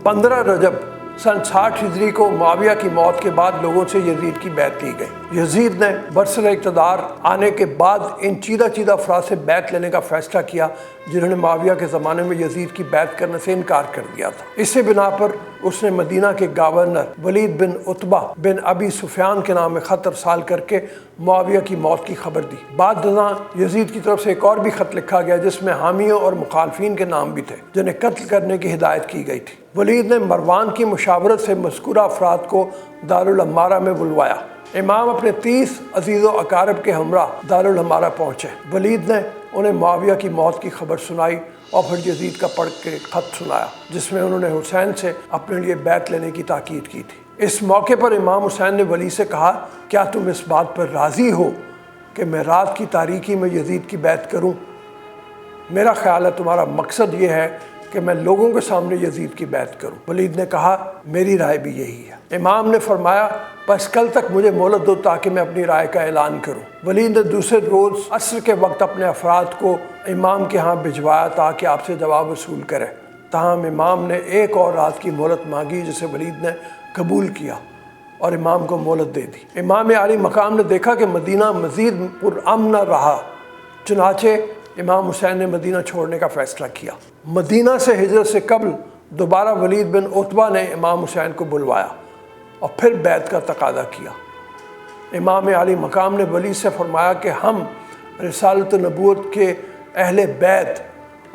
15 رجب सन 60 हिजरी को मुआविया की मौत के बाद लोगों से यजीद की बैत ली गई। यजीद ने बरसर इक़्तिदार आने के बाद इन चीदा अफराद से बैत लेने का फैसला किया जिन्होंने मुआविया के ज़माने में यजीद की बैत करने से इनकार कर दिया था। इसी बिना पर उसने मदीना के गवर्नर वलीद बिन उतबा बिन अबी सुफियान के नाम में ख़त अरसाल करके मुआविया की मौत की खबर दी। बाद यजीद की तरफ से एक और भी ख़त लिखा गया जिसमें हामियों और मुखालफिन के नाम भी थे जिन्हें कत्ल करने की हिदायत की गई थी। वलीद ने मरवान की मुशावरत से मज़कूरा अफराद को दारुल अम्मारा में बुलवाया। इमाम अपने 30 अजीज़ व अकारब के हमरा दारुल अम्मारा पहुँचे। वलीद ने उन्हें मुआविया की मौत की खबर सुनाई और फिर यजीद का पढ़ के ख़त सुनाया जिसमें उन्होंने हुसैन से अपने लिए बैत लेने की ताकीद की थी। इस मौके पर इमाम हुसैन ने वली से कहा, क्या तुम इस बात पर राज़ी हो कि मैं रात की तारीकी में यजीद की बैत करूँ? मेरा ख्याल है तुम्हारा मकसद ये है कि मैं लोगों के सामने यजीद की बैत करूं। वलीद ने कहा, मेरी राय भी यही है। इमाम ने फरमाया, बस कल तक मुझे मोहलत दो ताकि मैं अपनी राय का ऐलान करूं। वलीद ने दूसरे रोज़ असर के वक्त अपने अफराद को इमाम के यहाँ भिजवाया ताकि आपसे जवाब वसूल करे। ताहम इमाम ने एक और रात की मोहलत मांगी जिसे वलीद ने कबूल किया और इमाम को मोहलत दे दी। इमाम आली मकाम ने देखा कि मदीना मज़ीद पुरअमन रहा, चुनाचे इमाम हुसैन ने मदीना छोड़ने का फ़ैसला किया। मदीना से हिजरत से कबल दोबारा वलीद बिन उतबा ने इमाम हुसैन को बुलवाया और फिर बैत का तकादा किया। इमाम आली मकाम ने वली से फरमाया कि हम रिसालत नबूवत के अहले बैत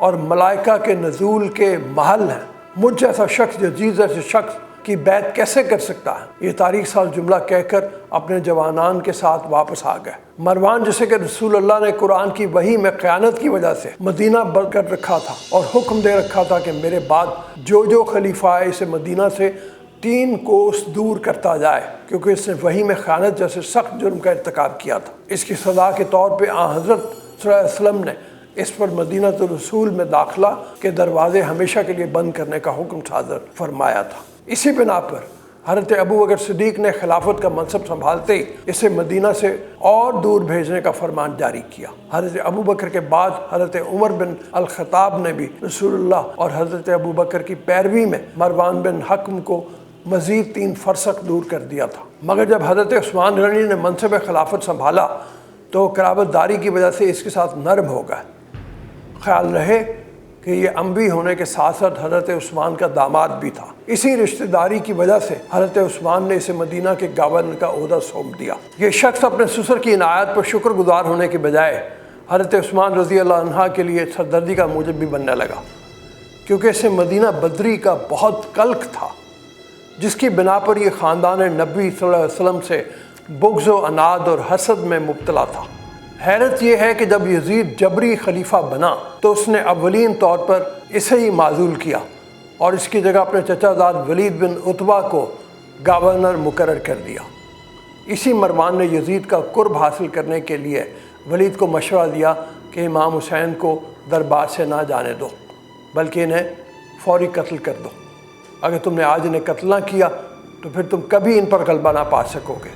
और मलाइका के नज़ूल के महल हैं। मुझ जैसा शख्स यजीद जैसे शख्स की बैत कैसे कर सकता है? ये तारीख साल जुमला कहकर अपने जवानान के साथ वापस आ गए। मरवान जिसे कि रसूलुल्लाह ने कुरान की वही में क़यानत की वजह से मदीना बंद कर रखा था और हुक्म दे रखा था कि मेरे बाद जो खलीफा है इसे मदीना से 3 कोस दूर करता जाए, क्योंकि इसने वही में ख़यानत जैसे सख्त जुर्म का इर्तिकाब किया था। इसकी सज़ा के तौर पर हज़रत सल्लल्लाहु अलैहि वसल्लम ने इस पर मदीना तो रसूल में दाखिला के दरवाज़े हमेशा के लिए बंद करने का हुक्म सादर फरमाया था। इसी बिना पर हज़रत अबू बकर सिद्दीक़ ने खिलाफत का मनसब संभालते ही इसे मदीना से और दूर भेजने का फरमान जारी किया। हज़रत अबू बकर के बाद हज़रत उमर बिन अल-ख़त्ताब ने भी रसूलुल्लाह और हज़रत अबू बकर की पैरवी में मरवान बिन हक्म को मज़ीद 3 फरसख दूर कर दिया था। मगर जब हज़रत उस्मान गनी ने मनसब खिलाफत संभाला तो कराबतदारी की वजह से इसके साथ नरम हो गए। ख्याल रहे कि ये अम्बी होने के साथ साथ हज़रत उस्मान का दामाद भी था। इसी रिश्तेदारी की वजह से हज़रत उस्मान ने इसे मदीना के गवर्नर का ओहदा सौंप दिया। ये शख्स अपने ससुर की इनायत पर शुक्रगुजार होने के बजाय हज़रत उस्मान रज़ी अल्लाह अन्हा के लिए सरदर्दी का मूजब भी बनने लगा, क्योंकि इसे मदीना बदरी का बहुत कल्क था जिसकी बिना पर यह ख़ानदान नबी सल्लल्लाहु अलैहि वसल्लम से बुग़्ज़ व अनाद और हसद में मुब्तला था। हैरत यह है कि जब यजीद जबरी खलीफा बना तो उसने अव्वलीन तौर पर इसे ही माज़ूल किया और इसकी जगह अपने चचाजाद वलीद बिन उतबा को गवर्नर मुकर्रर कर दिया। इसी मरवान ने यजीद का कुर्ब हासिल करने के लिए वलीद को मशवरा दिया कि इमाम हुसैन को दरबार से ना जाने दो, बल्कि इन्हें फौरी कत्ल कर दो। अगर तुमने आज इन्हें कत्ल ना किया तो फिर तुम कभी इन पर गलबा ना पा सकोगे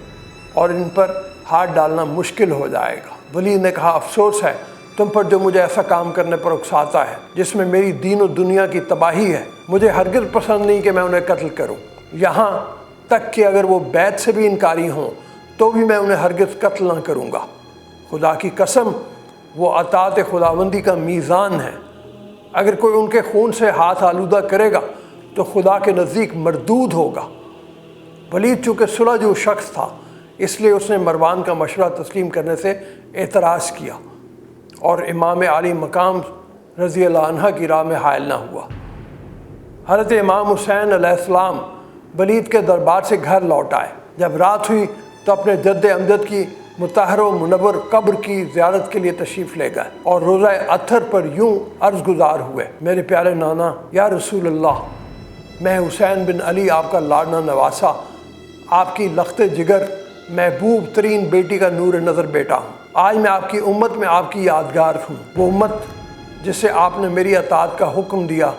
और इन पर हाथ डालना मुश्किल हो जाएगा। वलीद ने कहा, अफसोस है तुम पर जो मुझे ऐसा काम करने पर उकसाता है जिसमें मेरी दीन और दुनिया की तबाही है। मुझे हरगिज़ पसंद नहीं कि मैं उन्हें कत्ल करूं, यहाँ तक कि अगर वो बैत से भी इनकारी हों तो भी मैं उन्हें हरगिज़ कत्ल ना करूँगा। खुदा की कसम वो अतात खुदाबंदी का मीज़ान है। अगर कोई उनके खून से हाथ आलूदा करेगा तो खुदा के नज़दीक मरदूद होगा। वलीद चूँकि सुलझू शख्स था इसलिए उसने मरवान का मशवरा तस्लीम करने से एतराज़ किया और इमाम आली मकाम रज़ी अल्लाह अन्हा की राह में हायल ना हुआ। हज़रत इमाम हुसैन अलैहिस्सलाम वलीद के दरबार से घर लौट आए। जब रात हुई तो अपने जद्द अमजद की मुतहर व मुनव्वर कब्र की ज़ियारत के लिए तशरीफ़ ले गए और रोज़ा अत्थर पर यूँ अर्ज़ गुज़ार हुए, मेरे प्यारे नाना या रसूल अल्लाह, मैं हुसैन बिन अली आपका लाडना नवासा, आपकी लख्त जिगर महबूब तरीन बेटी का नूर नज़र बेटा हूँ। आज मैं आपकी उम्मत में आपकी यादगार हूँ, वो उम्मत जिसे आपने मेरी अताअत का हुक्म दिया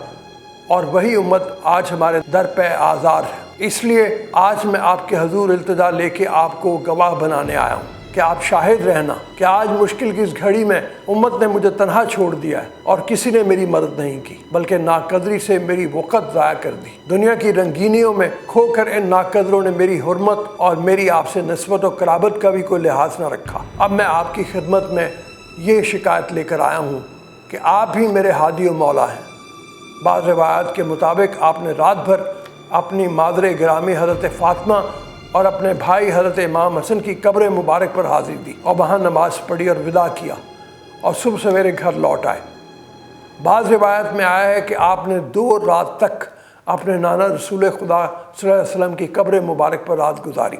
और वही उम्मत आज हमारे दर पे आज़ार है। इसलिए आज मैं आपके हजूर इल्तिजा लेके आपको गवाह बनाने आया हूँ। کہ آپ شاہد رہنا کہ آج مشکل کی اس گھڑی میں امت نے مجھے تنہا چھوڑ دیا ہے اور کسی نے میری مدد نہیں کی، بلکہ ناقدری سے میری وقت ضائع کر دی۔ دنیا کی رنگینیوں میں کھو کر ان ناقدروں نے میری حرمت اور میری آپ سے نسبت و قرابت کا بھی کوئی لحاظ نہ رکھا۔ اب میں آپ کی خدمت میں یہ شکایت لے کر آیا ہوں کہ آپ ہی میرے ہادی و مولا ہیں۔ بعض روایات کے مطابق آپ نے رات بھر اپنی مادر گرامی حضرت فاطمہ اور اپنے بھائی حضرت امام حسن کی قبر مبارک پر حاضری دی اور وہاں نماز پڑھی اور وداع کیا اور صبح سویرے گھر لوٹ آئے۔ بعض روایت میں آیا ہے کہ آپ نے 2 رات تک اپنے نانا رسول خدا صلی اللہ علیہ وسلم کی قبر مبارک پر رات گزاری۔